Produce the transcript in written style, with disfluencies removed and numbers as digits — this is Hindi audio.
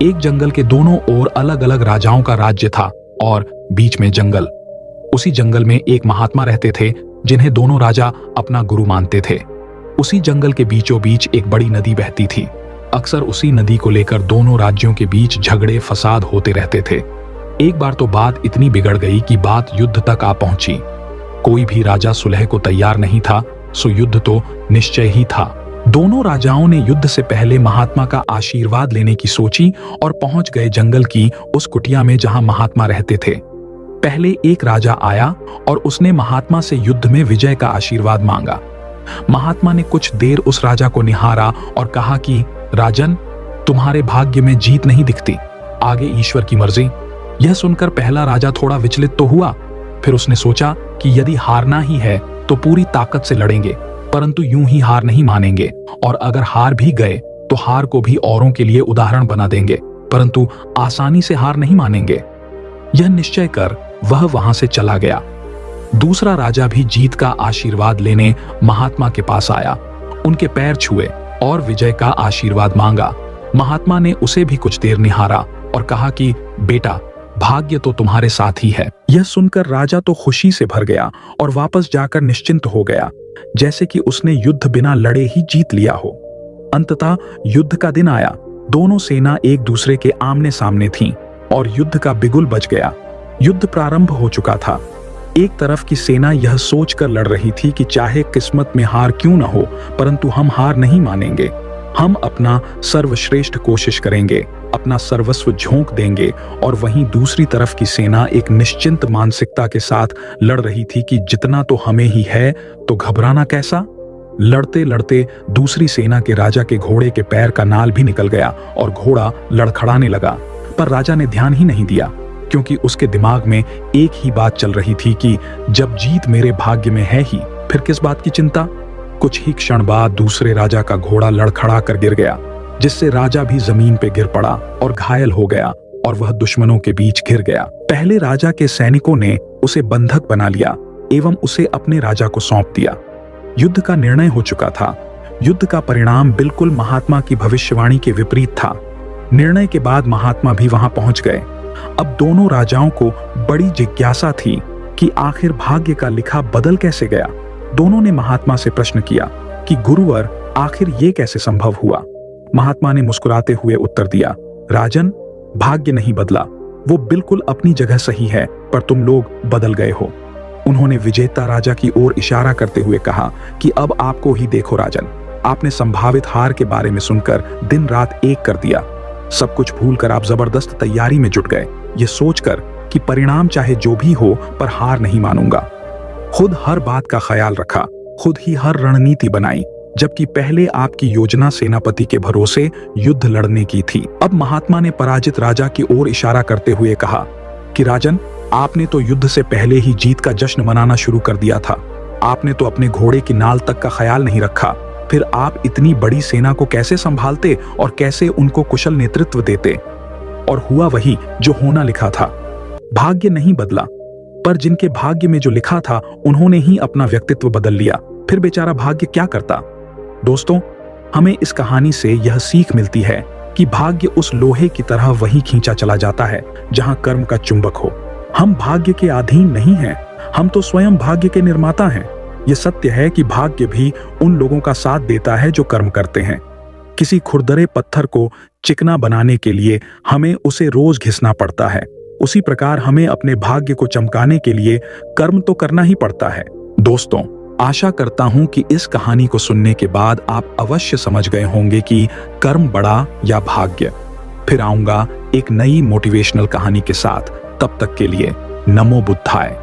एक जंगल के दोनों ओर अलग अलग राजाओं का राज्य था और बीच में जंगल। उसी जंगल में एक महात्मा रहते थे जिन्हें दोनों राजा अपना गुरु मानते थे। उसी जंगल के बीचों बीच एक बड़ी नदी बहती थी। अक्सर उसी नदी को लेकर दोनों राज्यों के बीच झगड़े फसाद होते रहते थे। एक बार तो बात इतनी बिगड़ गई कि बात युद्ध तक आ पहुंची। कोई भी राजा सुलह को तैयार नहीं था, सो युद्ध तो निश्चय ही था। दोनों राजाओं ने युद्ध से पहले महात्मा का आशीर्वाद लेने की सोची और पहुंच गए जंगल की उस कुटिया में जहां महात्मा रहते थे। पहले एक राजा आया और उसने महात्मा से युद्ध में विजय का आशीर्वाद मांगा। महात्मा ने कुछ देर उस राजा को निहारा और कहा कि राजन, तुम्हारे भाग्य में जीत नहीं दिखती, आगे ईश्वर की मर्जी। यह सुनकर पहला राजा थोड़ा विचलित तो हुआ, फिर उसने सोचा कि यदि हारना ही है तो पूरी ताकत से लड़ेंगे, परंतु यूं ही हार नहीं मानेंगे, और अगर हार भी गए तो हार को भी औरों के लिए उदाहरण बना देंगे, परंतु आसानी से हार नहीं मानेंगे। यह निश्चय कर वह वहां से चला गया। दूसरा राजा भी जीत का आशीर्वाद लेने महात्मा के पास आया, उनके पैर छुए और विजय का आशीर्वाद मांगा। महात्मा ने उसे भी कुछ देर निहारा और कहा कि बेटा, भाग्य तो तुम्हारे साथ ही है। यह सुनकर राजा तो खुशी से भर गया और वापस जाकर निश्चिंत हो गया, जैसे कि उसने युद्ध बिना लड़े ही जीत लिया हो। अंततः युद्ध का दिन आया। दोनों सेना एक दूसरे के आमने सामने थीं और युद्ध का बिगुल बज गया। युद्ध प्रारंभ हो चुका था। एक तरफ की सेना यह सोचकर लड़ रही थी कि चाहे किस्मत में हार क्यों न हो, परंतु हम हार नहीं मानेंगे। हम अपना सर्वश्रेष्ठ कोशिश करेंगे, अपना सर्वस्व झोंक देंगे। और वहीं दूसरी तरफ की सेना एक निश्चिंत मानसिकता के साथ लड़ रही थी कि जितना तो हमें ही है, तो घबराना कैसा। लड़ते लड़ते दूसरी सेना के राजा के घोड़े के पैर का नाल भी निकल गया और घोड़ा लड़खड़ाने लगा। पर राजा ने ध्यान ही नहीं दिया, क्योंकि उसके दिमाग में एक ही बात चल रही थी कि जब जीत मेरे भाग्य में है ही, फिर किस बात की चिंता। कुछ ही क्षण बाद दूसरे राजा का घोड़ा लड़खड़ा कर गिर गया, जिससे राजा भी जमीन पे गिर पड़ा और घायल हो गया और वह दुश्मनों के बीच घिर गया। पहले राजा के सैनिकों ने उसे बंधक बना लिया एवं उसे अपने राजा को सौंप दिया। युद्ध का निर्णय हो चुका था। युद्ध का परिणाम बिल्कुल महात्मा की भविष्यवाणी के विपरीत था। निर्णय के बाद महात्मा भी वहां पहुंच गए। अब दोनों राजाओं को बड़ी जिज्ञासा थी कि आखिर भाग्य का लिखा बदल कैसे गया। दोनों ने महात्मा से प्रश्न किया कि गुरुवर, आखिर ये कैसे संभव हुआ। महात्मा ने मुस्कुराते हुए उत्तर दिया, राजन, भाग्य नहीं बदला, वो बिल्कुल अपनी जगह सही है, पर तुम लोग बदल गए हो। उन्होंने विजेता राजा की ओर इशारा करते हुए कहा कि अब आपको ही देखो राजन, आपने संभावित हार के बारे में सुनकर दिन रात एक कर दिया। सब कुछ भूलकर आप जबरदस्त तैयारी में जुट गए, ये सोचकर कि परिणाम चाहे जो भी हो, पर हार नहीं मानूंगा। खुद हर बात का ख्याल रखा, खुद ही हर रणनीति बनाई, जबकि पहले आपकी योजना सेनापति के भरोसे युद्ध लड़ने की थी। अब महात्मा ने पराजित राजा की ओर इशारा करते हुए कहा कि राजन, आपने तो युद्ध से पहले ही जीत का जश्न मनाना शुरू कर दिया था। आपने तो अपने घोड़े की नाल तक का ख्याल नहीं रखा। फिर आप इतनी बड़ी सेना को कैसे संभालते और कैसे उनको कुशल नेतृत्व देते। और हुआ वही जो होना लिखा था। भाग्य नहीं बदला, पर जिनके भाग्य में जो लिखा था उन्होंने ही अपना व्यक्तित्व बदल लिया। फिर बेचारा भाग्य क्या करता। दोस्तों, हमें इस कहानी से यह सीख मिलती है कि भाग्य उस लोहे की तरह वहीं खींचा चला जाता है जहां कर्म का चुंबक हो। हम भाग्य के अधीन नहीं हैं, हम तो स्वयं भाग्य के निर्माता हैं। यह सत्य है कि भाग्य भी उन लोगों का साथ देता है जो कर्म करते हैं। किसी खुरदरे पत्थर को चिकना बनाने के लिए हमें उसे रोज घिसना पड़ता है। उसी प्रकार हमें अपने भाग्य को चमकाने के लिए कर्म तो करना ही पड़ता है। दोस्तों, आशा करता हूं कि इस कहानी को सुनने के बाद आप अवश्य समझ गए होंगे कि कर्म बड़ा या भाग्य। फिर आऊंगा एक नई मोटिवेशनल कहानी के साथ। तब तक के लिए नमो बुद्धाय।